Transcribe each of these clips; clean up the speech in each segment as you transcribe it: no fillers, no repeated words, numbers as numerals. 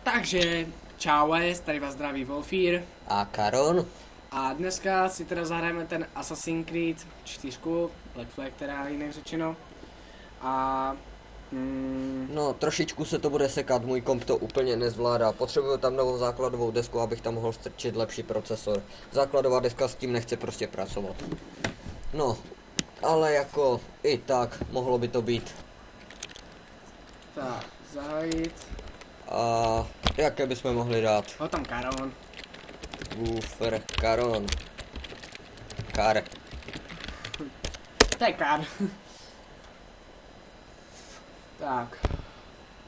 Takže, čaues, tady vás zdraví Wolfír. A Karon? A dneska si teda zahrajeme ten Assassin's Creed 4, Black Flag teda jinak řečeno. A... No, trošičku se to bude sekat, můj komp to úplně nezvládá. Potřebuju tam novou základovou desku, abych tam mohl strčit lepší procesor. Základová deska s tím nechce prostě pracovat. No, ale jako i tak mohlo by to být. Tak, zahájit. A jaké bychom mohli dát? Ho tam Karon. Woofer, Karon. Kar. To je Kar. Tak.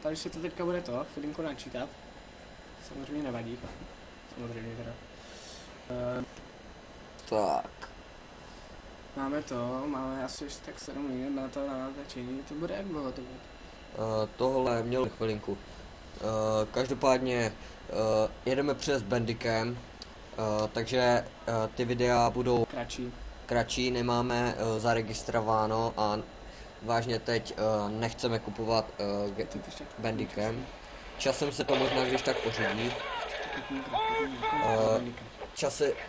Tady si to teďka bude to, chvilinku načítat. Samozřejmě nevadí. Samozřejmě teda. Tak. Máme asi ještě tak 7 minut na to, na natáčení. To bude jak bylo to bude? Tohle měl chvilinku. Každopádně jedeme přes Bandicam, takže ty videa budou kratší, nemáme zaregistrováno a vážně teď nechceme kupovat Bandicam. Časem se to možná když tak pořídí.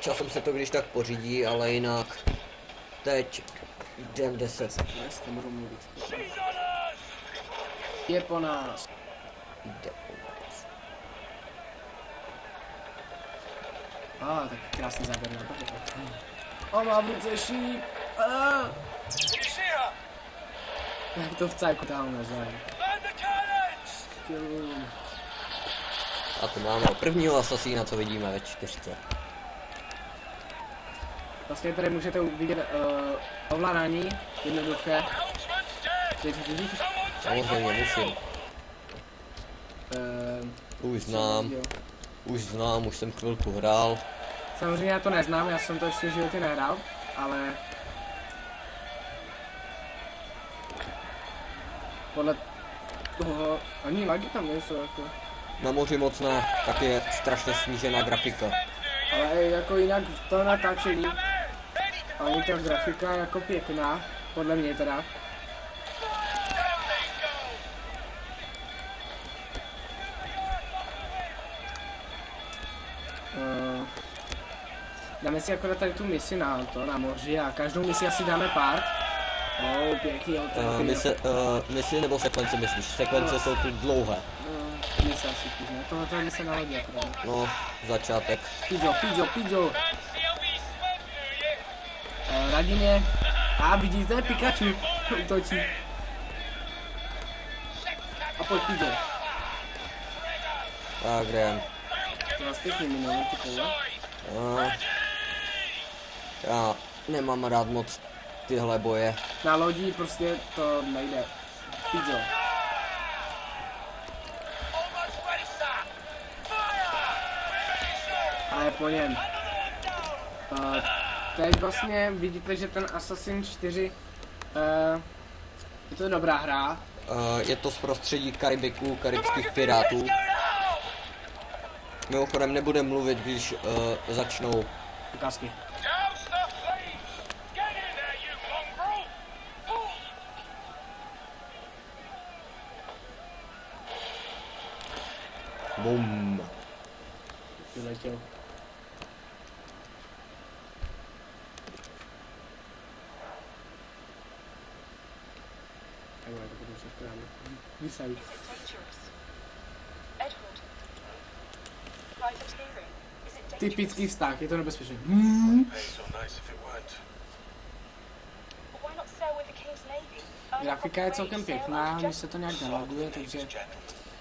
Časem se to když tak pořídí, ale jinak teď jdem 10. Je po nás. Jde po nás. Tak krásný záběr na to. Má v ruce šíp. Jak to v cajku tam neznají. A to máme prvního asasína, co vidíme ve 4. Vlastně tady můžete vidět ovládání, jednoduché. Samozřejmě musím. Už znám, už jsem chvilku hrál. Samozřejmě já to neznám, já jsem to ještě v životě nehrál, ale... Podle toho... Ani lagy tam nejsou jako... Na moři moc ne, tak je strašně snížená grafika. Ale jako jinak to natáčení... Ani ta grafika je jako pěkná, podle mě teda. Dáme si akorát tady tu misi na moři a každou misi asi dáme pár. Pěkný misi nebo sekvence myslíš? Sekvence jsou tu dlouhé. Mise asi píšme. Tohle je mise na lodi akorát. No, začátek. Pizzo. Radině. Vidíte, Pikachu útočí. A pojď Pizzo. Tak jdem. To vás pěkně minulý ty koule. Já nemám rád moc tyhle boje. Na lodi prostě to nejde. Pizzo. A je po něm. Teď vlastně vidíte, že ten Assassin's 4 je to dobrá hra. Je to z prostředí Karibiku, karibských pirátů. Mimochodem nebudem mluvit, když začnou ukázky. Bum. Vyletěl. Takhle to budu všechno ráno. Vysají. Typický vztah, je to nebezpečné. Grafika je celkem pěkná, mi se to nějak nelaguje, takže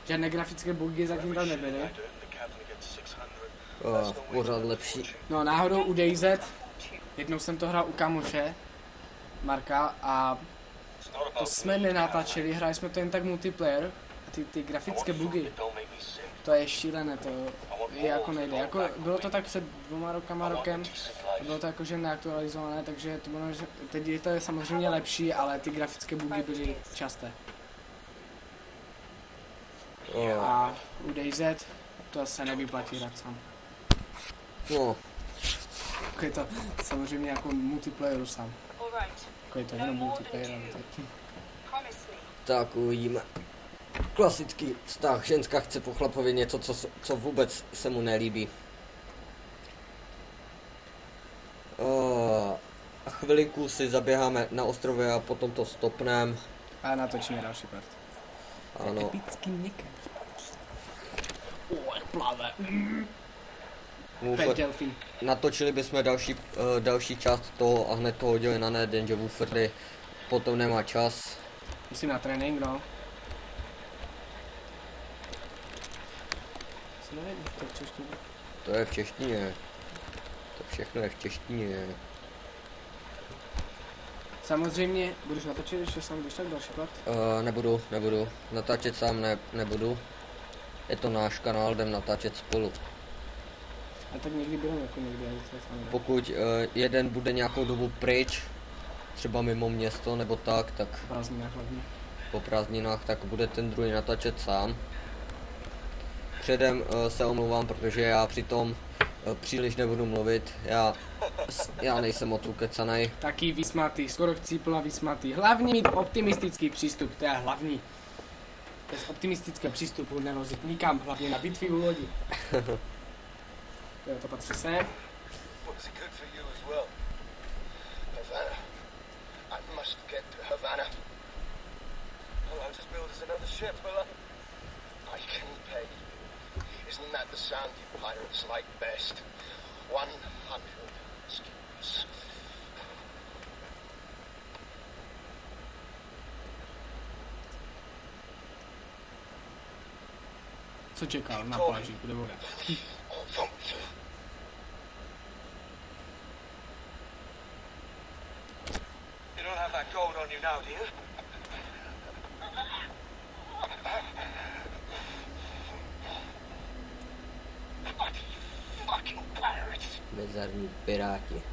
žádné grafické bugy zatím tam nebyly. Pořád lepší. No náhodou u DayZ, jednou jsem to hrál u kamoše, Marka, a to jsme nenatáčeli, hráli jsme to jen tak multiplayer, a ty grafické bugy, to je šílené, to je jako nejde. Jako, bylo to tak před 2 rokem, bylo to jakože neaktualizované, takže to bylo, že teď je to samozřejmě lepší, ale ty grafické bugy byly časté. A u DayZ to se nevyplatí hrát sám. No. Jako je to samozřejmě jako multiplayeru sám. Jako je to jenom multiplayer, ale tak. Tak uvidíme. Klasický vztah, ženská chce po chlapovi něco, co vůbec se mu nelíbí. Chvilku si zaběháme na ostrově a potom to stopneme. A natočíme další part. Ano. Epický někam. Jak plave. Woofer. Pet delfín. Natočili bychom další část toho a hned to hodili na net, jenže Woofery potom nemá čas. Musím na trénink, no. Co nevím, to v češtině. To je v češtině. To všechno je v češtině. Samozřejmě, budeš natočit ještě sám, když tak další part? Nebudu. Natáčet sám nebudu. Je to náš kanál, jdem natáčet spolu. A tak někdy budeme jako někdy, ale to je sám. Pokud jeden bude nějakou dobu pryč, třeba mimo město nebo tak Prázdninách hlavně. po prázdninách, tak bude ten druhý natáčet sám. Předem se omlouvám, protože já přitom příliš nebudu mluvit, já nejsem moc ukecanej. Taký vysmatý, skoro chcípl a vysmatý. Hlavní mít optimistický přístup, to je hlavní. Bez optimistického přístupu nelozit nikam, hlavně na bitvy u lodi. Jo, to patří sem. Was it good for you as well? Havana. I must get to Havana. Well, I'll just build us another ship, will I? I can pay you. Isn't that the sound you pirates like best? 100 skins. Co čekal na pláži, kde bude? You don't have that gold on you now, do you? Fucking pirates! Mezarní piráti.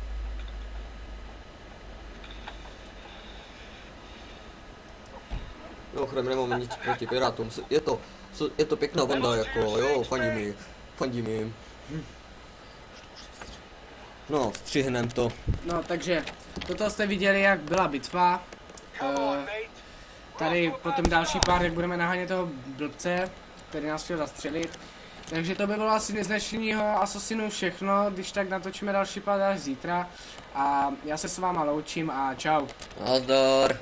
Mimochodem nemáme nic proti pirátům, je to pěkná banda, jako jo, fandím jim. No, střihnem to. No, takže toto jste viděli, jak byla bitva. Tady potom další pár, jak budeme nahánět toho blbce, který nás chtěl zastřelit. Takže to by bylo asi z dnešního Assassinu všechno, když tak natočíme další pár až zítra. A já se s váma loučím a čau. Nazdar.